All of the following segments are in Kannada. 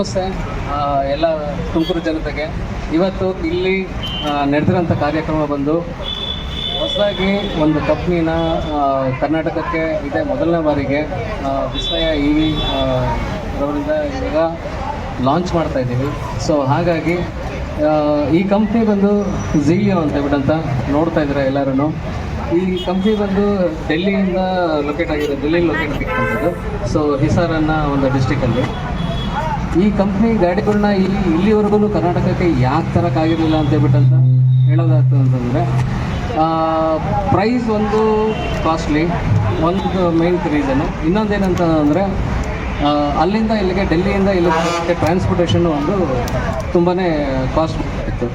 ನಮಸ್ತೆ ಎಲ್ಲ ತುಮಕೂರು ಜನತೆಗೆ. ಇವತ್ತು ಇಲ್ಲಿ ನಡೆದಿರೋಂಥ ಕಾರ್ಯಕ್ರಮ ಬಂದು ಹೊಸದಾಗಿ ಒಂದು ಕಂಪ್ನಿನ ಕರ್ನಾಟಕಕ್ಕೆ ಇದೆ ಮೊದಲನೇ ಬಾರಿಗೆ ವಿಸ್ಮಯ EV ಅವರಿಂದ ಇವಾಗ ಲಾಂಚ್ ಮಾಡ್ತಾ ಇದ್ದೀವಿ. ಸೊ ಹಾಗಾಗಿ ಈ ಕಂಪ್ನಿ ಬಂದು ಝೀಲಿಯೋ ಅಂತ ಹೇಳ್ಬಿಟ್ಟಂತ ನೋಡ್ತಾ ಇದ್ದಾರೆ ಎಲ್ಲರೂ. ಈ ಕಂಪ್ನಿ ಬಂದು ಡೆಲ್ಲಿಯಿಂದ ಡೆಲ್ಲಿಲಿ ಲೊಕೇಟ್ ಆಗಿರ್ತಕ್ಕಂಥದ್ದು. ಸೊ ಹಿಸಾರ್ ಅನ್ನೋ ಒಂದು ಡಿಸ್ಟಿಕಲ್ಲಿ ಈ ಕಂಪ್ನಿ ಗಾಡಿಗಳನ್ನ ಇಲ್ಲಿವರೆಗೂ ಕರ್ನಾಟಕಕ್ಕೆ ಯಾಕೆ ತರೋಕ್ಕಾಗಿರಲಿಲ್ಲ ಅಂತ ಹೇಳ್ಬಿಟ್ಟಂತ ಹೇಳೋದಾಗ್ತದೆ ಅಂತಂದರೆ, ಪ್ರೈಸ್ ಒಂದು ಕಾಸ್ಟ್ಲಿ, ಒಂದು ಮೇನ್ ರೀಸನು. ಇನ್ನೊಂದೇನಂತ ಅಂದರೆ ಅಲ್ಲಿಂದ ಇಲ್ಲಿಗೆ, ಡೆಲ್ಲಿಯಿಂದ ಇಲ್ಲಿಗೆ ಟ್ರಾನ್ಸ್ಪೋರ್ಟೇಷನ್ ಒಂದು ತುಂಬಾ ಕಾಸ್ಟ್ ಇತ್ತು.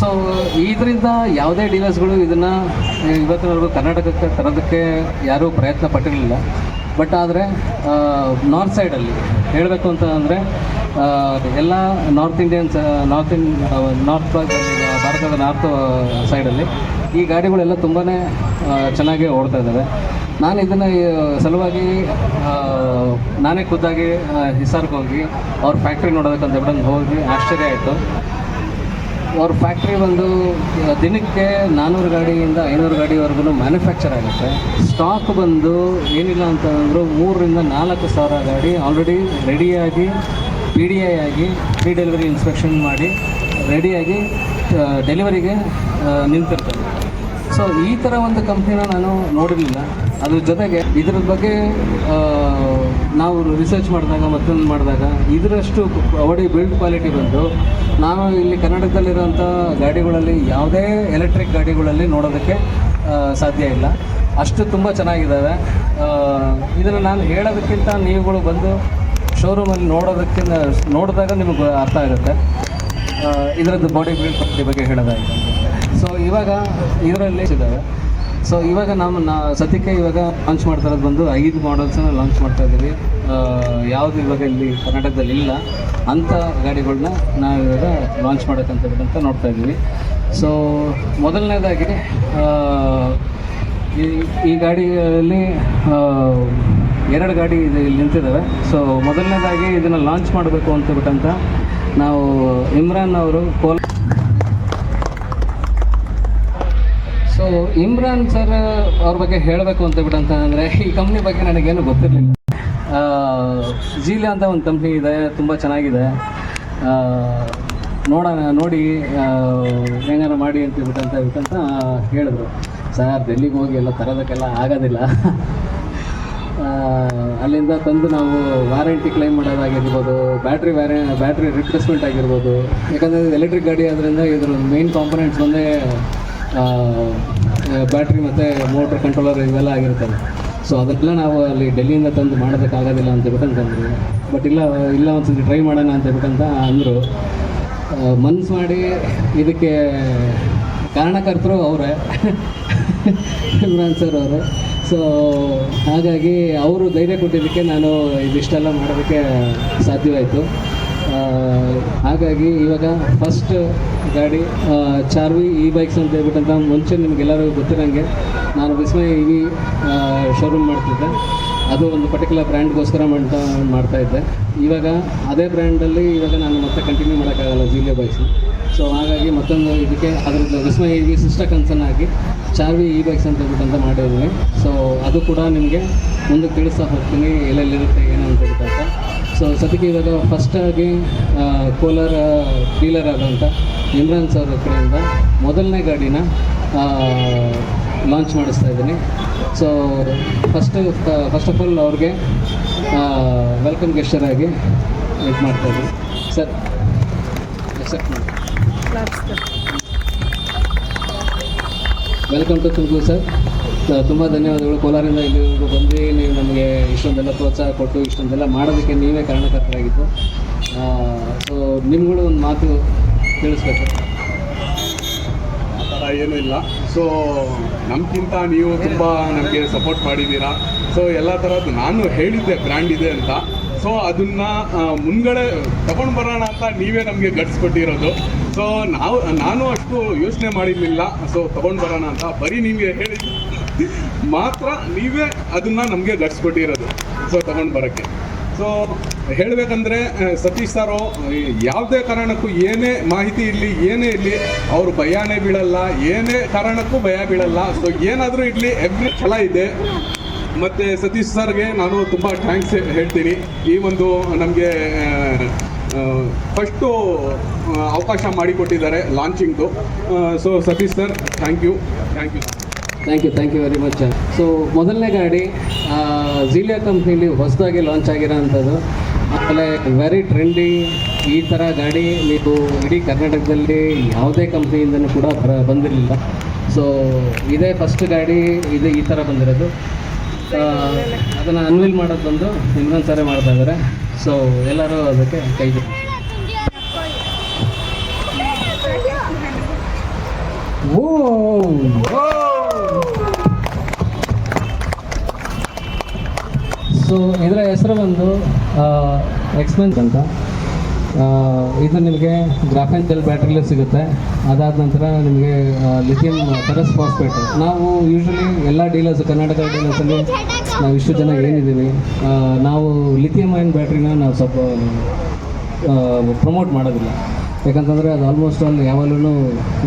ಸೊ ಇದರಿಂದ ಯಾವುದೇ ಡೀಲರ್ಸ್ಗಳು ಇದನ್ನು ಇವತ್ತಿನವರೆಗೂ ಕರ್ನಾಟಕಕ್ಕೆ ತರೋದಕ್ಕೆ ಯಾರೂ ಪ್ರಯತ್ನ ಪಟ್ಟಿರಲಿಲ್ಲ. ಬಟ್ ಆದರೆ ನಾರ್ತ್ ಸೈಡಲ್ಲಿ ಹೇಳಬೇಕು ಅಂತ ಅಂದರೆ ಎಲ್ಲ ನಾರ್ತ್ ಭಾರತದ ನಾರ್ತ್ ಸೈಡಲ್ಲಿ ಈ ಗಾಡಿಗಳೆಲ್ಲ ತುಂಬಾ ಚೆನ್ನಾಗಿ ಓಡ್ತಾ ಇದ್ದಾವೆ. ನಾನು ಇದನ್ನು ಸಲುವಾಗಿ ನಾನೇ ಖುದ್ದಾಗಿ ಹಿಸಾರ್ಗೆ ಹೋಗಿ ಅವ್ರ ಫ್ಯಾಕ್ಟ್ರಿ ನೋಡೋದಕ್ಕಂತ ಹೇಳ್ಬಿಟ್ಟು ಹೋಗಿ ಆಶ್ಚರ್ಯ ಆಯಿತು. ಅವ್ರ ಫ್ಯಾಕ್ಟ್ರಿ ಬಂದು ದಿನಕ್ಕೆ 400 ಗಾಡಿಯಿಂದ 500 ಗಾಡಿವರೆಗೂ ಮ್ಯಾನುಫ್ಯಾಕ್ಚರ್ ಆಗುತ್ತೆ. ಸ್ಟಾಕ್ ಬಂದು ಏನಿಲ್ಲ ಅಂತಂದರೂ 3,000 ರಿಂದ 4,000 ಗಾಡಿ ಆಲ್ರೆಡಿ ರೆಡಿಯಾಗಿ PDI ಆಗಿ ಪ್ರೀ ಡೆಲಿವರಿ ಇನ್ಸ್ಪೆಕ್ಷನ್ ಮಾಡಿ ರೆಡಿಯಾಗಿ ಡೆಲಿವರಿಗೆ ನಿಂತಿರ್ತದೆ. ಸೊ ಈ ಥರ ಒಂದು ಕಂಪ್ನಿನ ನಾನು ನೋಡಿರಲಿಲ್ಲ. ಅದ್ರ ಜೊತೆಗೆ ಇದ್ರ ಬಗ್ಗೆ ನಾವು ರಿಸರ್ಚ್ ಮಾಡಿದಾಗ ಇದರಷ್ಟು ಬಾಡಿ ಬಿಲ್ಡ್ ಕ್ವಾಲಿಟಿ ಬಂದು ನಾವು ಇಲ್ಲಿ ಕರ್ನಾಟಕದಲ್ಲಿರೋಂಥ ಗಾಡಿಗಳಲ್ಲಿ ಯಾವುದೇ ಎಲೆಕ್ಟ್ರಿಕ್ ಗಾಡಿಗಳಲ್ಲಿ ನೋಡೋದಕ್ಕೆ ಸಾಧ್ಯ ಇಲ್ಲ. ಅಷ್ಟು ತುಂಬ ಚೆನ್ನಾಗಿದ್ದಾವೆ. ಇದನ್ನು ನಾನು ಹೇಳೋದಕ್ಕಿಂತ ನೀವುಗಳು ಬಂದು ಶೋರೂಮಲ್ಲಿ ನೋಡಿದಾಗ ನಿಮಗೆ ಅರ್ಥ ಆಗುತ್ತೆ ಇದರದ್ದು ಬಾಡಿ ಬಿಲ್ಡ್ ಕ್ವಾಲಿಟಿ ಬಗ್ಗೆ ಹೇಳೋದಾಗಿದೆ. ಸೊ ಇವಾಗ ಇದರಲ್ಲಿ ಇದ್ದಾವೆ. ಸೊ ಇವಾಗ ಸದ್ಯಕ್ಕೆ ಇವಾಗ ಲಾಂಚ್ ಮಾಡ್ತಾ ಇರೋದು ಬಂದು 5 ಮಾಡೆಲ್ಸನ್ನು ಲಾಂಚ್ ಮಾಡ್ತಾ ಇದ್ದೀವಿ. ಯಾವುದು ಇವಾಗ ಇಲ್ಲಿ ಕರ್ನಾಟಕದಲ್ಲಿ ಇಲ್ಲ ಅಂಥ ಗಾಡಿಗಳನ್ನ ನಾವು ಇವಾಗ ಲಾಂಚ್ ಮಾಡೋಕ್ಕಂತ ಹೇಳ್ಬಿಟ್ಟಂತ ನೋಡ್ತಾ ಇದ್ದೀವಿ. ಸೊ ಮೊದಲನೇದಾಗಿ ಈ ಗಾಡಿಯಲ್ಲಿ 2 ಗಾಡಿ ಇಲ್ಲಿ ನಿಂತಿದ್ದಾವೆ. ಸೊ ಮೊದಲನೇದಾಗಿ ಇದನ್ನು ಲಾಂಚ್ ಮಾಡಬೇಕು ಅಂತ ಹೇಳ್ಬಿಟ್ಟಂತ ನಾವು ಇಮ್ರಾನ್ ಅವರು ಸೊ ಇಮ್ರಾನ್ ಸರ್ ಅವ್ರ ಬಗ್ಗೆ ಹೇಳಬೇಕು ಅಂತ ಹೇಳ್ಬಿಟ್ಟಂತ ಅಂದರೆ, ಈ ಕಂಪ್ನಿ ಬಗ್ಗೆ ನನಗೇನು ಗೊತ್ತಿರಲಿಲ್ಲ. ಝೀಲಿಯೋ ಅಂತ ಒಂದು ಕಂಪ್ನಿ ಇದೆ, ತುಂಬ ಚೆನ್ನಾಗಿದೆ, ನೋಡಿ ಹೆಂಗಾರ ಮಾಡಿ ಅಂತ ಹೇಳ್ಬಿಟ್ಟಂತ ಹೇಳಿದ್ರು. ಸರ್ ಡೆಲ್ಲಿಗೆ ಹೋಗಿ ಎಲ್ಲ ತರೋದಕ್ಕೆಲ್ಲ ಆಗೋದಿಲ್ಲ, ಅಲ್ಲಿಂದ ತಂದು ನಾವು ವಾರಂಟಿ ಕ್ಲೈಮ್ ಮಾಡೋದಾಗಿರ್ಬೋದು, ಬ್ಯಾಟ್ರಿ ರಿಪ್ಲೇಸ್ಮೆಂಟ್ ಆಗಿರ್ಬೋದು. ಯಾಕಂದರೆ ಎಲೆಕ್ಟ್ರಿಕ್ ಗಾಡಿ ಆದ್ದರಿಂದ ಇದ್ರ ಮೇನ್ ಕಾಂಪೊನೆಂಟ್ಸ್ ಒಂದೇ ಬ್ಯಾಟ್ರಿ ಮತ್ತು ಮೋಟ್ರ್ ಕಂಟ್ರೋಲರ್ ಇವೆಲ್ಲ ಆಗಿರ್ತವೆ. ಸೊ ಅದೆಲ್ಲ ನಾವು ಅಲ್ಲಿ ಡೆಲ್ಲಿಯಿಂದ ತಂದು ಮಾಡೋದಕ್ಕಾಗೋದಿಲ್ಲ ಅಂತ ಹೇಳ್ಬಿಟ್ಟಂತಂದರು. ಬಟ್ ಇಲ್ಲ ಒಂದ್ಸತಿ ಟ್ರೈ ಮಾಡೋಣ ಅಂತ ಹೇಳ್ಬಿಟ್ಟಂತ ಅಂದರು. ಮನ್ಸು ಮಾಡಿ ಇದಕ್ಕೆ ಕಾರಣಕರ್ತರು ಅವರೇ, ಇಮ್ರಾನ್ ಸರ್ ಅವರು. ಸೊ ಹಾಗಾಗಿ ಅವರು ಧೈರ್ಯ ಕೊಟ್ಟಿದ್ದಕ್ಕೆ ನಾನು ಇದಿಷ್ಟೆಲ್ಲ ಮಾಡೋದಕ್ಕೆ ಸಾಧ್ಯವಾಯಿತು. ಹಾಗಾಗಿ ಇವಾಗ ಫಸ್ಟ್ ಗಾಡಿ ಚಾರ್ವಿ E-ಬೈಕ್ಸ್ ಅಂತ ಹೇಳ್ಬಿಟ್ಟಂತ ಮುಂಚೆ ನಿಮಗೆಲ್ಲರಿಗೂ ಗೊತ್ತಿರೋಂಗೆ ನಾನು ವಿಸ್ಮಯ EV ಶೋರೂಮ್ ಮಾಡ್ತಿದ್ದೆ. ಅದು ಒಂದು ಪರ್ಟಿಕ್ಯುಲರ್ ಬ್ರ್ಯಾಂಡ್ಗೋಸ್ಕರ ಮಾಡ್ತಾಯಿದ್ದೆ. ಇವಾಗ ಅದೇ ಬ್ರ್ಯಾಂಡಲ್ಲಿ ಇವಾಗ ನಾನು ಮತ್ತೆ ಕಂಟಿನ್ಯೂ ಮಾಡೋಕ್ಕಾಗಲ್ಲ ಝೀಲಿಯೋ ಬೈಕ್ಸ್. ಸೊ ಹಾಗಾಗಿ ಮತ್ತೊಂದು ಇದಕ್ಕೆ ಅದರದ್ದು ವಿಸ್ಮಯ EV ಸಿಸ್ಟರ್ ಕನ್ಸರ್ನ್ ಆಗಿ ಚಾರ್ವಿ E-ಬೈಕ್ಸ್ ಅಂತ ಹೇಳ್ಬಿಟ್ಟಂತ ಮಾಡಿದ್ವಿ. ಸೊ ಅದು ಕೂಡ ನಿಮಗೆ ಮುಂದೆ ತಿಳಿಸ್ತಾ ಹೋಗ್ತೀನಿ ಎಲ್ಲೆಲ್ಲಿರುತ್ತೆ ಏನು ಅಂತ ಹೇಳ್ಬಿಟ್ಟಂತ. ಸೊ ಸದ್ಯಕ್ಕೆ ಇವಾಗ ಫಸ್ಟಾಗಿ ಕೋಲಾರ ಡೀಲರ್ ಆದಂಥ ಇಮ್ರಾನ್ ಸರ್ ಕಡೆಯಿಂದ ಮೊದಲನೇ ಗಾಡಿನ ಲಾಂಚ್ ಮಾಡಿಸ್ತಾ ಇದ್ದೀನಿ. ಸೊ ಫಸ್ಟ್ ಆಫ್ ಆಲ್ ಅವ್ರಿಗೆ ವೆಲ್ಕಮ್ ಗೆಸ್ಟರ್ ಆಗಿ ಇದು ಮಾಡ್ತಾಯಿದ್ದೀನಿ. ಸರ್ ಅಕ್ಸೆಪ್ಟ್ ಮಾಡಿ. Welcome to Tumakuru sir. ತುಂಬ ಧನ್ಯವಾದಗಳು. ಕೋಲಾರಿಂದ ಇಲ್ಲಿವರೆಗೂ ಬಂದು ನೀವು ನಮಗೆ ಇಷ್ಟೊಂದೆಲ್ಲ ಪ್ರೋತ್ಸಾಹ ಕೊಟ್ಟು ಇಷ್ಟೊಂದೆಲ್ಲ ಮಾಡೋದಕ್ಕೆ ನೀವೇ ಕಾರಣಕರ್ತರಾಗಿತ್ತು. ಸೊ ನಿಮ್ಗಳು ಒಂದು ಮಾತು ತಿಳಿಸ್ಬೇಕು. ಆ ಥರ ಏನೂ ಇಲ್ಲ. ಸೊ ನಮಗಿಂತ ನೀವು ತುಂಬ ನಮಗೆ ಸಪೋರ್ಟ್ ಮಾಡಿದ್ದೀರಾ. ಸೊ ಎಲ್ಲ ಥರದ್ದು ನಾನು ಹೇಳಿದ್ದೆ ಬ್ರ್ಯಾಂಡ್ ಇದೆ ಅಂತ. ಸೊ ಅದನ್ನು ಮುಂದ್ಗಡೆ ತಗೊಂಡು ಬರೋಣ ಅಂತ ನೀವೇ ನಮಗೆ ಗಟ್ಸ್ಕೊಟ್ಟಿರೋದು. ಸೊ ನಾನು ಅಷ್ಟು ಯೋಚನೆ ಮಾಡಿರಲಿಲ್ಲ. ಸೊ ತಗೊಂಡು ಬರೋಣ ಅಂತ ಬರೀ ನೀವೇ ಹೇಳಿದ್ದು ಮಾತ್ರ, ನೀವೇ ಅದನ್ನು ನಮಗೆ ಗಟ್ಸ್ಕೊಟ್ಟಿರೋದು. ಸೊ ತಗೊಂಡು ಬರೋಕ್ಕೆ ಸೊ ಹೇಳಬೇಕಂದ್ರೆ ಸತೀಶ್ ಸಾರು ಯಾವುದೇ ಕಾರಣಕ್ಕೂ ಏನೇ ಮಾಹಿತಿ ಇರಲಿ ಏನೇ ಇರಲಿ ಅವರು ಭಯನೇ ಬೀಳಲ್ಲ, ಏನೇ ಕಾರಣಕ್ಕೂ ಭಯ ಬೀಳಲ್ಲ. ಸೊ ಏನಾದರೂ ಇರಲಿ ಎವ್ರಿ ಛಲ ಇದೆ. ಮತ್ತು ಸತೀಶ್ ಸರ್ಗೆ ನಾನು ತುಂಬ ಥ್ಯಾಂಕ್ಸ್ ಹೇಳ್ತೀನಿ. ಈ ಒಂದು ನಮಗೆ ಫಸ್ಟು ಅವಕಾಶ ಮಾಡಿಕೊಟ್ಟಿದ್ದಾರೆ ಲಾಂಚಿಂಗ್ದು. So Satish sir thank you. Thank you very much. So ಮೊದಲನೇ ಗಾಡಿ ಝೀಲಿಯಾ ಕಂಪ್ನಿಲಿ ಹೊಸದಾಗಿ ಲಾಂಚ್ ಆಗಿರೋ ಅಂಥದ್ದು. ಆಮೇಲೆ ವೆರಿ ಟ್ರೆಂಡಿ. ಈ ಥರ ಗಾಡಿ ನೀವು ಇಡೀ ಕರ್ನಾಟಕದಲ್ಲಿ ಯಾವುದೇ ಕಂಪ್ನಿಯಿಂದನೂ ಕೂಡ ಬಂದಿರಲಿಲ್ಲ. ಸೊ ಇದೇ ಫಸ್ಟ್ ಗಾಡಿ ಇದು ಈ ಥರ ಬಂದಿರೋದು. ಅದನ್ನು ಅನ್ವೀಲ್ ಮಾಡೋದು ಬಂದು ಇಮ್ರಾನ್ ಸರೇ ಮಾಡ್ತಾ ಇದ್ದಾರೆ. ಸೊ ಎಲ್ಲರೂ ಅದಕ್ಕೆ ಕೈ ಸೊ ಇದರ ಹೆಸರು ಬಂದು ಎಕ್ಸ್ಪೆನ್ಸ್ ಅಂತ. ಇದು ನಿಮಗೆ ಗ್ರಾಫೈನ್ ಜೆಲ್ ಬ್ಯಾಟ್ರಿಲೇ ಸಿಗುತ್ತೆ. ಅದಾದ ನಂತರ ನಿಮಗೆ ಲಿಥಿಯಂ ಫೆರಸ್ ಫಾಸ್ಫೇಟ್. ನಾವು ಯೂಶ್ವಲಿ ಎಲ್ಲ ಡೀಲರ್ಸ್, ಕರ್ನಾಟಕ ಡೀಲರ್ಸಲ್ಲಿ ನಾವು ಇಷ್ಟು ಜನ ಏನಿದ್ದೀವಿ, ನಾವು ಲಿಥಿಯಂ ಅಯನ್ ಬ್ಯಾಟ್ರಿನ ನಾವು ಸ್ವಲ್ಪ ಪ್ರಮೋಟ್ ಮಾಡೋದಿಲ್ಲ. ಯಾಕಂತಂದರೆ ಅದು ಆಲ್ಮೋಸ್ಟ್ ಆಲ್ ಯಾವಾಗಲೂ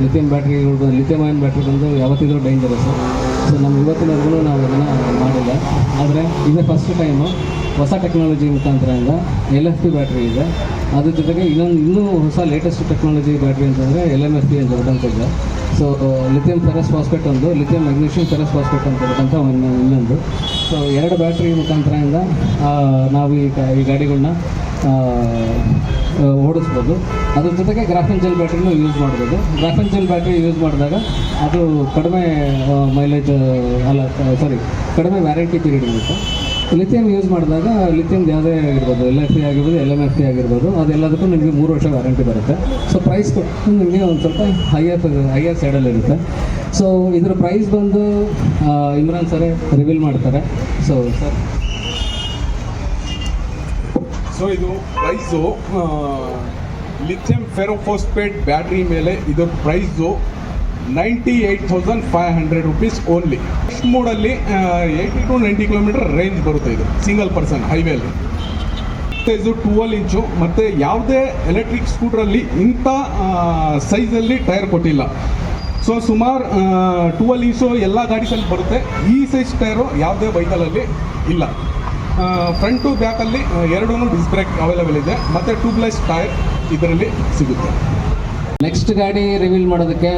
ಲಿಥಿಯಂ ಅಯನ್ ಬ್ಯಾಟ್ರಿ ಬಂದು ಯಾವತ್ತಿದ್ರೂ ಡೇಂಜರಸ್. ಸೊ ನಮ್ಮ ಇವತ್ತಿನವರೆಗೂ ನಾವು ಅದನ್ನು ಮಾಡಿಲ್ಲ. ಆದರೆ ಇದೇ ಫಸ್ಟ್ ಟೈಮು ಹೊಸ ಟೆಕ್ನಾಲಜಿ ಮುಖಾಂತರದಿಂದ LFP ಬ್ಯಾಟ್ರಿ ಇದೆ. ಅದ್ರ ಜೊತೆಗೆ ಇನ್ನೂ ಹೊಸ ಲೇಟೆಸ್ಟ್ ಟೆಕ್ನಾಲಜಿ ಬ್ಯಾಟ್ರಿ ಅಂತಂದರೆ LMFP ಅಂತ ಇದೆ. ಸೊ ಲಿಥಿಯಂ ಫೆರಸ್ ಫಾಸ್ಫೇಟ್ ಒಂದು, ಲಿಥಿಯಂ ಮೆಗ್ನೀಷಿಯಂ ಫೆರಸ್ ಫಾಸ್ಫೇಟ್ ಅಂತ ಇನ್ನೊಂದು. ಸೊ ಎರಡು ಬ್ಯಾಟ್ರಿ ಮುಖಾಂತರದಿಂದ ನಾವು ಈ ಗಾಡಿಗಳನ್ನ ಓಡಿಸ್ಬೋದು. ಅದ್ರ ಜೊತೆಗೆ ಗ್ರಾಫೈನ್ ಜೆಲ್ ಬ್ಯಾಟ್ರಿನೂ ಯೂಸ್ ಮಾಡ್ಬೋದು. ಗ್ರಾಫೈನ್ ಜೆಲ್ ಬ್ಯಾಟ್ರಿ ಯೂಸ್ ಮಾಡಿದಾಗ ಅದು ಕಡಿಮೆ ಮೈಲೇಜ್ ಕಡಿಮೆ ವ್ಯಾರಂಟಿ ಪೀರಿಯಡ್ ಇರುತ್ತೆ. ಲಿಥಿಯಂ ಯೂಸ್ ಮಾಡಿದಾಗ ಲಿಥಿಯಂ ಯಾವುದೇ ಆಗಿರ್ಬೋದು, LFP ಆಗಿರ್ಬೋದು, LMFP ಆಗಿರ್ಬೋದು, ಅದೆಲ್ಲದಕ್ಕೂ ನಿಮಗೆ 3 ವರ್ಷ ವ್ಯಾರಂಟಿ ಬರುತ್ತೆ. ಸೊ ಪ್ರೈಸ್ ಕೊಟ್ಟು ನಿಮಗೆ ಒಂದು ಸ್ವಲ್ಪ ಹೈಯರ್ ಸೈಡಲ್ಲಿರುತ್ತೆ. ಸೊ ಇದರ ಪ್ರೈಸ್ ಬಂದು ಇಮ್ರಾನ್ ಸರೇ ರಿವೀಲ್ ಮಾಡ್ತಾರೆ. ಸೊ ಸರ್, ಸೊ ಇದು ಪ್ರೈಸು ಲಿಥಿಯಂ ಫೆರೋಫಾಸ್ಫೇಟ್ ಬ್ಯಾಟ್ರಿ ಮೇಲೆ ಇದರ ಪ್ರೈಸು 98,500 rupees ಓನ್ಲಿ. ಫಸ್ಟ್ ಮೋಡಲ್ಲಿ 80 to 90 ಕಿಲೋಮೀಟರ್ ರೇಂಜ್ ಬರುತ್ತೆ. ಇದು ಸಿಂಗಲ್ ಪರ್ಸನ್ ಹೈವೇಲಿ. ಇದು 12 ಇಂಚು. ಮತ್ತು ಯಾವುದೇ ಎಲೆಕ್ಟ್ರಿಕ್ ಸ್ಕೂಟ್ರಲ್ಲಿ ಇಂಥ ಸೈಜಲ್ಲಿ ಟೈರ್ ಕೊಟ್ಟಿಲ್ಲ. ಸೊ ಸುಮಾರು 12 ಇಂಚು ಎಲ್ಲ ಗಾಡಿಸಲ್ಲಿ ಬರುತ್ತೆ. ಈ ಸೈಜ್ ಟೈರು ಯಾವುದೇ ವೆಹಿಕಲಲ್ಲಿ ಇಲ್ಲ. ಫ್ರಂಟು ಬ್ಯಾಕಲ್ಲಿ ಎರಡೂ ಡಿಸ್ಕ್ ಬ್ರೇಕ್ ಅವೈಲೇಬಲ್ ಇದೆ. ಮತ್ತು ಟ್ಯೂಬ್ಲೆಸ್ ಟೈರ್ ಇದರಲ್ಲಿ ಸಿಗುತ್ತೆ. ನೆಕ್ಸ್ಟ್ ಗಾಡಿ ರಿವೀಲ್ ಮಾಡೋದಕ್ಕೆ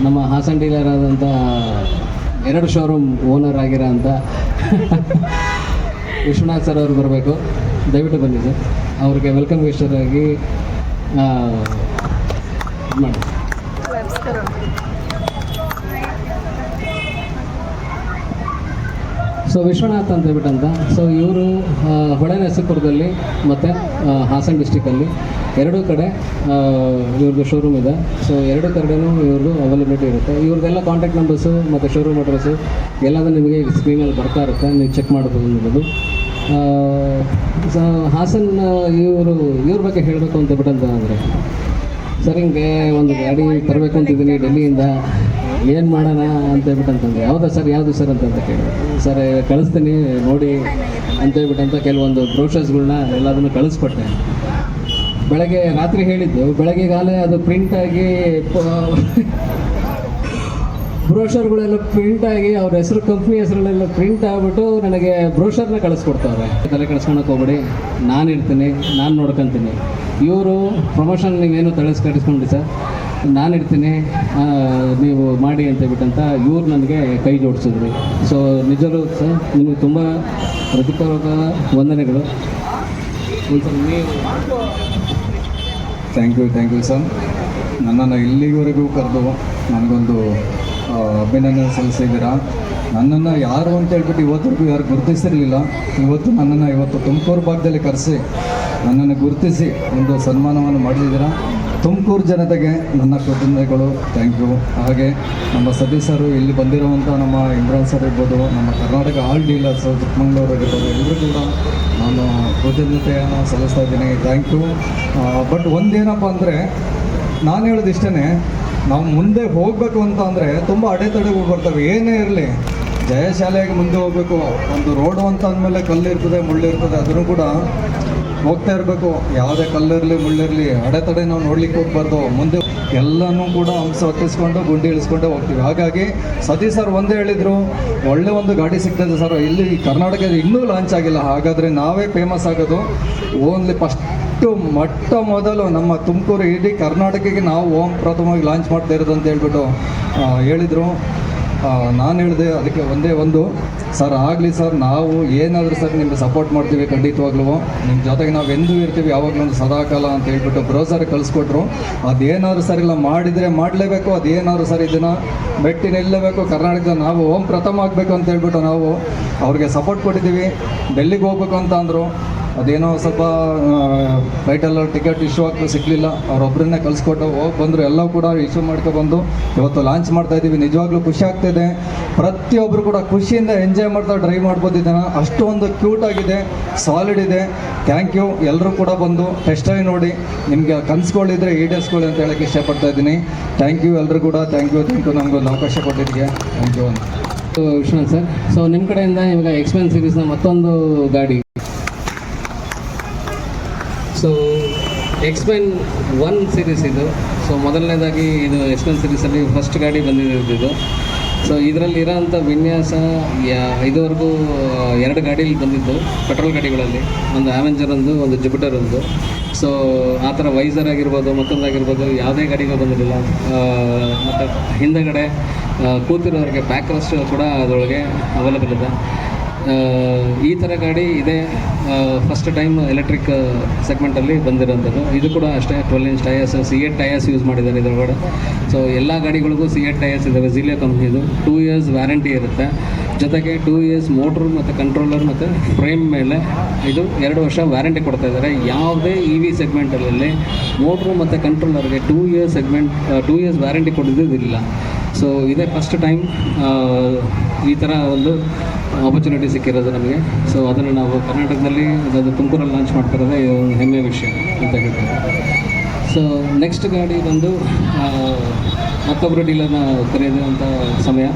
ನಮ್ಮ ಹಾಸನ್ ಡೀಲರ್ ಆದಂಥ 2 ಶೋರೂಮ್ ಓನರ್ ಆಗಿರೋ ಅಂಥ ವಿಶ್ವನಾಥ್ ಸರ್ ಅವರು ಬರಬೇಕು. ದಯವಿಟ್ಟು ಬನ್ನಿ ಸರ್. ಅವ್ರಿಗೆ ವೆಲ್ಕಮ್ ಗೆಸ್ಟರ್ ಆಗಿ ಮಾಡಿ. ಸೊ ವಿಶ್ವನಾಥ್ ಅಂತ ಹೇಳ್ಬಿಟ್ಟಂತ. ಸೊ ಇವರು ಹೊಳೆನರಸೀಪುರದಲ್ಲಿ ಮತ್ತು ಹಾಸನ್ ಡಿಸ್ಟಿಕಲ್ಲಿ ಎರಡೂ ಕಡೆ ಇವ್ರದ್ದು ಶೋರೂಮ್ ಇದೆ. ಸೊ ಎರಡೂ ಕಡೆನೂ ಇವ್ರದ್ದು ಅವೈಲಬಿಲಿಟಿ ಇರುತ್ತೆ. ಇವ್ರದ್ದೆಲ್ಲ ಕಾಂಟ್ಯಾಕ್ಟ್ ನಂಬರ್ಸು ಮತ್ತು ಶೋರೂಮ್ ಅಡ್ರೆಸ್ಸು ಎಲ್ಲದೂ ನಿಮಗೆ ಸ್ಕ್ರೀನಲ್ಲಿ ಬರ್ತಾ ಇರುತ್ತೆ. ನೀವು ಚೆಕ್ ಮಾಡ್ಬೋದು ಅನ್ನೋದು. ಸೊ ಹಾಸನ್ ಇವ್ರ ಬಗ್ಗೆ ಹೇಳಬೇಕು ಅಂತ ಹೇಳ್ಬಿಟ್ಟಂತ ಅಂದರೆ, ಸರ್ ಹಿಂಗೆ ಒಂದು ಗಾಡಿ ತರಬೇಕು ಅಂತಿದ್ದೀನಿ ಡೆಲ್ಲಿಯಿಂದ, ಏನು ಮಾಡೋಣ ಅಂತ ಹೇಳ್ಬಿಟ್ಟಂತಂದ್ರೆ, ಯಾವುದು ಸರ್ ಅಂತ ಕೇಳಿದೆ. ಸರ್ ಕಳಿಸ್ತೀನಿ ನೋಡಿ ಅಂತ ಹೇಳ್ಬಿಟ್ಟಂತ ಕೆಲವೊಂದು ಬ್ರೋಷರ್ಸ್ಗಳ್ನ ಎಲ್ಲದನ್ನು ಕಳಿಸ್ಕೊಟ್ಟೆ. ರಾತ್ರಿ ಹೇಳಿದ್ದು, ಬೆಳಗ್ಗೆಗಾಲೇ ಅದು ಪ್ರಿಂಟಾಗಿ ಬ್ರೋಷರ್ಗಳೆಲ್ಲ ಪ್ರಿಂಟಾಗಿ ಅವ್ರ ಹೆಸರು, ಕಂಪ್ನಿ ಹೆಸರುಗಳೆಲ್ಲ ಪ್ರಿಂಟ್ ಆಗಿಬಿಟ್ಟು ನನಗೆ ಬ್ರೋಷರ್ನ ಕಳಿಸ್ಕೊಡ್ತಾವ್ರೆ. ತಲೆ ಕೆಡಿಸ್ಕೊಳಕ್ಕೆ ಹೋಗ್ಬಿಡಿ, ನಾನು ಇರ್ತೀನಿ, ನಾನು ನೋಡ್ಕೊತೀನಿ. ಇವರು ಪ್ರಮೋಷನ್ ನೀವೇನು ಕಳಿಸ್ಕೊಂಡಿ ಸರ್, ನಾನಿರ್ತೀನಿ, ನೀವು ಮಾಡಿ ಅಂತ ಹೇಳ್ಬಿಟ್ಟಂತ ಇವ್ರು ನನಗೆ ಕೈ ಜೋಡಿಸಿದ್ರು. ಸೊ ನಿಜವೂ ಸರ್ ನಿಮಗೆ ತುಂಬ ಹೃದಯಪೂರ್ವಕ ವಂದನೆಗಳು. ನೀವು ಥ್ಯಾಂಕ್ ಯು ಸರ್. ನನ್ನನ್ನು ಇಲ್ಲಿವರೆಗೂ ಕರೆದು ನನಗೊಂದು ಅಭಿನಂದನೆ ಸಲ್ಲಿಸಿದ್ದೀರಾ. ನನ್ನನ್ನು ಯಾರು ಅಂತ ಹೇಳ್ಬಿಟ್ಟು ಇವತ್ತರೆಗೂ ಯಾರು ಗುರುತಿಸಿರಲಿಲ್ಲ. ಇವತ್ತು ತುಮಕೂರು ಭಾಗದಲ್ಲಿ ಕರೆಸಿ ನನ್ನನ್ನು ಗುರುತಿಸಿ ಒಂದು ಸನ್ಮಾನವನ್ನು ಮಾಡಿದ್ದೀರಾ. ತುಮಕೂರು ಜನತೆಗೆ ನನ್ನ ಕೃತಜ್ಞತೆಗಳು. Thank you. ಹಾಗೆ ನಮ್ಮ ಸತೀಶ್ ಸರ್, ಇಲ್ಲಿ ಬಂದಿರುವಂಥ ನಮ್ಮ ಇಮ್ರಾನ್ ಸರ್ ಇರ್ಬೋದು, ನಮ್ಮ ಕರ್ನಾಟಕ ಆಲ್ ಡೀಲರ್ಸು ಚಿಕ್ಕಮಂಗ್ಳೂರು ಇರ್ಬೋದು, ಎಲ್ಲರೂ ಕೂಡ ನಾನು ಕೃತಜ್ಞತೆಯನ್ನು ಸಲ್ಲಿಸ್ತಾ ಇದ್ದೀನಿ. Thank you. ಬಟ್ ಒಂದೇನಪ್ಪ ಅಂದರೆ, ನಾನು ಹೇಳೋದಿಷ್ಟೇ, ನಾವು ಮುಂದೆ ಹೋಗಬೇಕು ಅಂತ ಅಂದರೆ ತುಂಬ ಅಡೆತಡೆಗಳು ಬರ್ತವೆ. ಏನೇ ಇರಲಿ, ಜಯಶಾಲಿಯಾಗಿ ಮುಂದೆ ಹೋಗಬೇಕು. ಒಂದು ರೋಡು ಅಂತ ಅಂದಮೇಲೆ ಕಲ್ಲಿರ್ತದೆ, ಮುಳ್ಳಿರ್ತದೆ, ಅದನ್ನು ಕೂಡ ಹೋಗ್ತಾ ಇರಬೇಕು. ಯಾವುದೇ ಕಲ್ಲಿರಲಿ ಮುಳ್ಳಿರಲಿ ಅಡೆತಡೆ ನಾವು ನೋಡ್ಲಿಕ್ಕೆ ಹೋಗ್ಬಾರ್ದು. ಮುಂದೆ ಎಲ್ಲನೂ ಕೂಡ ಹಂಸ ಹೊತ್ತಿಸ್ಕೊಂಡು ಗುಂಡಿ ಇಳಿಸ್ಕೊಂಡೇ ಹೋಗ್ತೀವಿ. ಹಾಗಾಗಿ ಸತೀಶ್ ಸರ್ ಒಂದೇ ಹೇಳಿದರು, ಒಳ್ಳೆ ಒಂದು ಗಾಡಿ ಸಿಗ್ತದೆ ಸರ್, ಇಲ್ಲಿ ಕರ್ನಾಟಕದಲ್ಲಿ ಇನ್ನೂ ಲಾಂಚ್ ಆಗಿಲ್ಲ, ಹಾಗಾದರೆ ನಾವೇ ಫೇಮಸ್ ಆಗೋದು. ಓನ್ಲಿ ಫಸ್ಟು ಮೊಟ್ಟ ಮೊದಲು ನಮ್ಮ ತುಮಕೂರು ಇಡೀ ಕರ್ನಾಟಕಕ್ಕೆ ನಾವು ಪ್ರಥಮವಾಗಿ ಲಾಂಚ್ ಮಾಡ್ತಾ ಇರೋದು ಅಂತ ಹೇಳ್ಬಿಟ್ಟು ಹೇಳಿದರು. ನಾನು ಹೇಳಿದೆ ಅದಕ್ಕೆ ಒಂದೇ ಒಂದು, ಸರ್ ಆಗಲಿ ಸರ್, ನಾವು ಏನಾದರೂ ಸರ್ ನಿಮಗೆ ಸಪೋರ್ಟ್ ಮಾಡ್ತೀವಿ ಖಂಡಿತವಾಗ್ಲೂ, ನಿಮ್ಮ ಜೊತೆಗೆ ನಾವು ಎಂದೂ ಇರ್ತೀವಿ ಯಾವಾಗಲೂ ಒಂದು ಸದಾಕಾಲ ಅಂತ ಹೇಳ್ಬಿಟ್ಟು ಬ್ರೌಸರ್ ಕಳಿಸ್ಕೊಟ್ರು. ಅದೇನಾದ್ರು ಸರ್ ಇಲ್ಲ ಮಾಡಿದರೆ ಮಾಡಲೇಬೇಕು, ಅದೇನಾದ್ರು ಸರ್ ಇದನ್ನು ಬೆಟ್ಟಿ ನಿಲ್ಲಬೇಕು, ಕರ್ನಾಟಕದ ನಾವು ಪ್ರಥಮ ಆಗಬೇಕು ಅಂತ ಹೇಳ್ಬಿಟ್ಟು ನಾವು ಅವ್ರಿಗೆ ಸಪೋರ್ಟ್ ಕೊಟ್ಟಿದ್ದೀವಿ. ಡೆಲ್ಲಿಗೆ ಹೋಗ್ಬೇಕು ಅಂತ ಅಂದರು, ಅದೇನೋ ಸ್ವಲ್ಪ ಫ್ಲೈಟೆಲ್ಲ ಟಿಕೆಟ್ ಇಶ್ಯೂ ಆಗ್ತಾ ಸಿಗಲಿಲ್ಲ, ಅವರೊಬ್ಬರನ್ನೇ ಕಳಿಸ್ಕೊಟ್ಟು ಹೋಗಿ ಬಂದರು. ಎಲ್ಲವೂ ಕೂಡ ಇಶ್ಯೂ ಮಾಡ್ಕೊಬಂದು ಇವತ್ತು ಲಾಂಚ್ ಮಾಡ್ತಾಯಿದ್ದೀವಿ. ನಿಜವಾಗ್ಲೂ ಖುಷಿ ಆಗ್ತಾಯಿದೆ. ಪ್ರತಿಯೊಬ್ಬರು ಕೂಡ ಖುಷಿಯಿಂದ ಎಂಜಾಯ್ ಮಾಡ್ತಾ ಡ್ರೈವ್ ಮಾಡ್ಬೋದು ಇದನ್ನು. ಅಷ್ಟೊಂದು ಕ್ಯೂಟ್ ಆಗಿದೆ, ಸಾಲಿಡ್ ಇದೆ. Thank you. ಎಲ್ಲರೂ ಕೂಡ ಬಂದು ಟೆಸ್ಟ್ ಡ್ರೈವ್ ನೋಡಿ ನಿಮಗೆ ಕನಸುಗಳಿದ್ರೆ ಈಡೇರಿಸ್ಕೊಳ್ಳಿ ಅಂತ ಹೇಳೋಕ್ಕೆ ಇಷ್ಟಪಡ್ತಾ ಇದ್ದೀನಿ. ಥ್ಯಾಂಕ್ ಯು ಎಲ್ಲರೂ ಕೂಡ. ಥ್ಯಾಂಕ್ ಯು ನಮಗೊಂದು ಅವಕಾಶ ಕೊಟ್ಟಿದ್ದಕ್ಕೆ ಥ್ಯಾಂಕ್ ಯು ಅಂತ. ವಿಶ್ವನಾಥ್ ಸರ್, ಸೊ ನಿಮ್ಮ ಕಡೆಯಿಂದ ಇವಾಗ ಎಕ್ಸ್ಪೆನ್ ಸೀರೀಸ್ನ ಮತ್ತೊಂದು ಗಾಡಿ, ಸೊ ಎಕ್ಸ್ಪೆನ್ 1 ಸೀರೀಸ್ ಇದು. ಸೊ ಮೊದಲನೇದಾಗಿ ಇದು ಎಕ್ಸ್ಪೆನ್ ಸೀರೀಸಲ್ಲಿ ಫಸ್ಟ್ ಗಾಡಿ ಬಂದಿದ್ದು. ಸೊ ಇದರಲ್ಲಿ ಇರೋಂಥ ವಿನ್ಯಾಸ ಇದುವರೆಗೂ 2 ಗಾಡೀಲಿ ಬಂದಿದ್ದು ಪೆಟ್ರೋಲ್ ಗಾಡಿಗಳಲ್ಲಿ, ಒಂದು ಅವೆಂಜರ್ ಒಂದು ಜುಪಿಟರ್ ಒಂದು. ಸೊ ಆ ಥರ ವೈಸರ್ ಆಗಿರ್ಬೋದು, ಮತ್ತೊಂದಾಗಿರ್ಬೋದು, ಯಾವುದೇ ಗಾಡಿಗೂ ಬಂದಿರಲಿಲ್ಲ. ಮತ್ತು ಹಿಂದಗಡೆ ಕೂತಿರೋರಿಗೆ ಬ್ಯಾಕ್ ರೆಸ್ಟ್ ಕೂಡ ಅದರೊಳಗೆ ಅವೈಲೇಬಲ್ ಇದೆ. ಈ ಥರ ಗಾಡಿ ಇದೆ ಫಸ್ಟ್ ಟೈಮ್ ಎಲೆಕ್ಟ್ರಿಕ್ ಸೆಗ್ಮೆಂಟಲ್ಲಿ ಬಂದಿರೋಂಥದ್ದು. ಇದು ಕೂಡ ಅಷ್ಟೇ 12 inch tyres, C8 tyres use ಮಾಡಿದ್ದಾರೆ ಇದರೊಳಗಡೆ. ಸೊ ಎಲ್ಲ ಗಾಡಿಗಳಿಗೂ C8 ಟಯರ್ಸ್ ಇದ್ದಾವೆ, ಝೀಲಿಯೋ ಕಂಪ್ನಿದು. 2 ಇಯರ್ಸ್ ವ್ಯಾರಂಟಿ ಇರುತ್ತೆ. ಜೊತೆಗೆ 2 ಇಯರ್ಸ್ ಮೋಟ್ರ್ ಮತ್ತು ಕಂಟ್ರೋಲರ್ ಮತ್ತು ಫ್ರೇಮ್ ಮೇಲೆ ಇದು 2 ವರ್ಷ ವ್ಯಾರಂಟಿ ಕೊಡ್ತಾ ಇದ್ದಾರೆ. ಯಾವುದೇ EV ಸೆಗ್ಮೆಂಟಲ್ಲಿ ಮೋಟ್ರು ಮತ್ತು ಕಂಟ್ರೋಲರ್ಗೆ 2 ಇಯರ್ಸ್ ವ್ಯಾರಂಟಿ ಕೊಡೋದಿಲ್ಲ. ಸೊ ಇದೇ ಫಸ್ಟ್ ಟೈಮ್ ಈ ಥರ ಒಂದು ಆಪರ್ಚುನಿಟಿ ಸಿಕ್ಕಿರೋದು ನಮಗೆ. ಸೊ ಅದನ್ನು ನಾವು ಕರ್ನಾಟಕದಲ್ಲಿ ಅದು ತುಮಕೂರಲ್ಲಿ ಲಾಂಚ್ ಮಾಡ್ತಿರೋದೇ ಒಂದು ಹೆಮ್ಮೆಯ ವಿಷಯ ಅಂತ ಹೇಳ್ತಾರೆ. ಸೊ ನೆಕ್ಸ್ಟ್ ಗಾಡಿ ಬಂದು ಮತ್ತೊಬ್ಬರು ಡೀಲರ್ನ ಕರೆಯೋದಂಥ ಸಮಯ.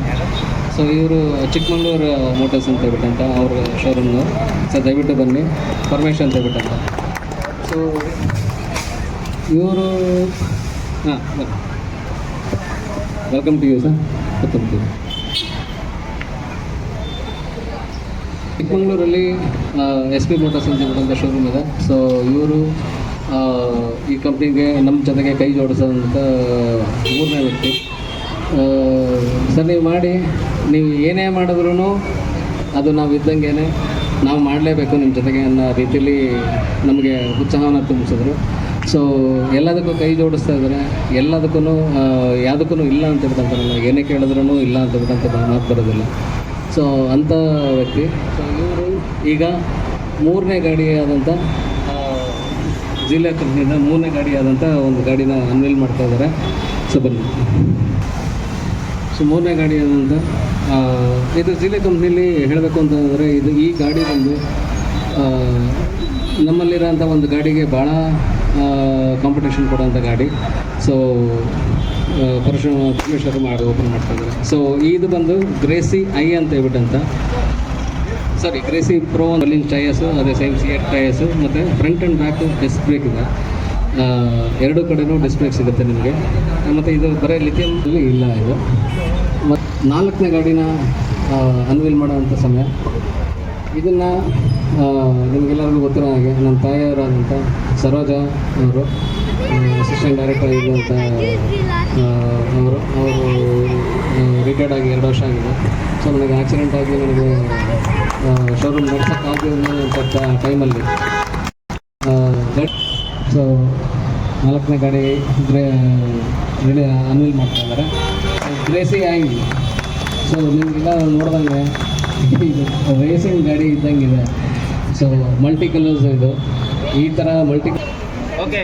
ಸೊ ಇವರು ಚಿಕ್ಕಮಂಗ್ಳೂರು ಮೋಟರ್ಸ್ ಅಂತ ಹೇಳ್ಬಿಟ್ಟಂತ ಅವ್ರ ಶೋರೂಮ್ನವರು. ಸೊ ದಯವಿಟ್ಟು ಬನ್ನಿ, ಪರಮೇಶ್ ಅಂತ ಹೇಳ್ಬಿಟ್ಟಂತ. ಸೊ ಇವರು ವೆಲ್ಕಮ್ ಟು ಯು ಸರ್. ಗೊತ್ತಿರ್ತೀವಿ ಚಿಕ್ಕಮಂಗ್ಳೂರಲ್ಲಿ SP ಮೋಟರ್ಸ್ ಅಂತ ಹೇಳ್ಬಿಟ್ಟಂಥ ಶೋರೂಮ್ ಇದೆ. ಸೊ ಇವರು ಈ ಕಂಪ್ನಿಗೆ ನಮ್ಮ ಜೊತೆಗೆ ಕೈ ಜೋಡಿಸೋಂಥ 3ನೇ ವ್ಯಕ್ತಿ. ಸರ್ ನೀವು ಏನೇ ಮಾಡಿದ್ರೂ ಅದು ನಾವು ಇದ್ದಂಗೆ ನಾವು ಮಾಡಲೇಬೇಕು ನಿಮ್ಮ ಜೊತೆಗೆ ಅನ್ನೋ ರೀತಿಯಲ್ಲಿ ನಮಗೆ ಉತ್ಸಾಹವನ್ನು ತುಂಬಿಸಿದ್ರು. ಸೊ ಎಲ್ಲದಕ್ಕೂ ಕೈ ಜೋಡಿಸ್ತಾ ಇದ್ದಾರೆ. ಎಲ್ಲದಕ್ಕೂ ಯಾವುದಕ್ಕೂ ಇಲ್ಲ ಅಂತ ಹೇಳ್ಬಿಟ್ಟಂತಾರಲ್ಲ, ಏನೇ ಕೇಳಿದ್ರೂ ಇಲ್ಲ ಅಂತ ಹೇಳ್ಬಿಟ್ಟಂತ ಮಾತು ಬರೋದಿಲ್ಲ. ಸೊ ಅಂಥ ವ್ಯಕ್ತಿ. ಸೊ ಇವರು ಈಗ 3ನೇ ಗಾಡಿಯಾದಂಥ ಝೀಲಿಯೋ ಕಂಪ್ನಿಯಿಂದ 3ನೇ ಗಾಡಿಯಾದಂಥ ಒಂದು ಗಾಡಿನ ಅನ್ವೇಲ್ ಮಾಡ್ತಾ ಇದ್ದಾರೆ. ಸೊ ಬನ್ನಿ. ಸೊ 3ನೇ ಗಾಡಿಯಾದಂಥ ಇದು ಝೀಲಿಯೋ ಕಂಪ್ನಿಲಿ ಹೇಳಬೇಕು ಅಂತಂದರೆ ಈ ಗಾಡಿ ಬಂದು ನಮ್ಮಲ್ಲಿರೋಂಥ ಒಂದು ಗಾಡಿಗೆ ಭಾಳ ಕಾಂಪಿಟೇಷನ್ ಕೊಡೋಂಥ ಗಾಡಿ. ಸೊ ಪರಮೇಶ್ವರ್ ಓಪನ್ ಮಾಡ್ತಾ ಇದ್ದಾರೆ. ಸೊ ಇದು ಬಂದು ಗ್ರೇಸಿ ಐ ಅಂತ ಹೇಳ್ಬಿಟ್ಟಂತ, ಗ್ರೇಸಿ ಪ್ರೋ 12 ಇಂಚ್ ಟಯರ್ಸು, ಅದೇ ಸೇಮ್ C8 ಟಯರ್ಸು, ಮತ್ತು front and back disc brake ಇದೆ. 2 ಕಡೆನೂ ಡಿಸ್ಕ್ ಬ್ರೇಕ್ ಸಿಗುತ್ತೆ ನಿಮಗೆ. ಮತ್ತು ಇದು ಬರೀ ಲಿಥಿಯಮ್ನಲ್ಲಿ ಇಲ್ಲ ಇದು. ಮತ್ತು 4ನೇ ಗಾಡಿನ ಅನ್ವೀಲ್ ಮಾಡೋವಂಥ ಸಮಯ. ಇದನ್ನು ನಿಮಗೆಲ್ಲರಿಗೂ ಗೊತ್ತಿರೋ ಹಾಗೆ ನನ್ನ ತಾಯಿಯವರಾದಂಥ ಸರೋಜಾ ಅವರು ಅಸಿಸ್ಟೆಂಟ್ ಡೈರೆಕ್ಟರ್ ಇದ್ದಂಥ ಅವರು ರಿಟೈರ್ಡ್ ಆಗಿ 2 ವರ್ಷ ಆಗಿದೆ. ಸೊ ನನಗೆ ಆಕ್ಸಿಡೆಂಟ್ ಆಗಿ ನನಗೆ ಶೋರೂಮ್ ನಡೆಸೋಕ್ಕಾಗಿರೋಂಥ ಟೈಮಲ್ಲಿ ಸೊ 4ನೇ ಗಾಡಿ ಅನ್ವೀಲ್ ಮಾಡ್ತಾ ಇದ್ದಾರೆ. ಗ್ರೇಸಿ ಐ. ಸೊ ನಿಮಗೆಲ್ಲ ನೋಡ್ದಂಗೆ ಇದು ರೇಸಿಂಗ್ ಗಾಡಿ ಇದ್ದಂಗಿದೆ. ಸೊ ಮಲ್ಟಿ ಕಲರ್ಸ್ ಇದು, ಈ ಥರ ಓಕೆ.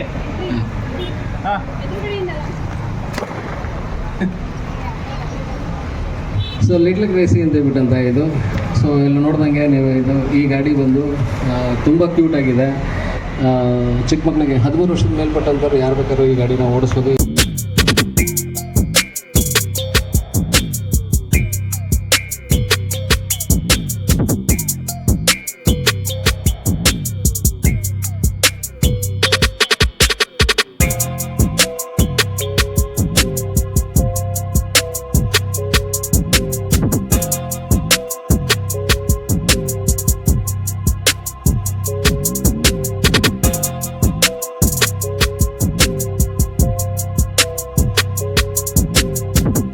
ಸೊ ಲಿಟ್ಲ್ ಗ್ರೇಸಿ ಅಂತ ಹೇಳ್ಬಿಟ್ಟಂತ ಇದು. ಸೊ ಇಲ್ಲಿ ನೋಡ್ದಂಗೆ ನೀವು ಈ ಗಾಡಿ ಬಂದು ತುಂಬ ಕ್ಯೂಟಾಗಿದೆ. ಚಿಕ್ಕ ಮಕ್ಕಳಿಗೆ 13 ವರ್ಷದ ಮೇಲ್ಪಟ್ಟಂಥವ್ರು ಯಾರು ಬೇಕಾದ್ರೂ ಈ ಗಾಡಿನ ಓಡಿಸ್ಬೋದು.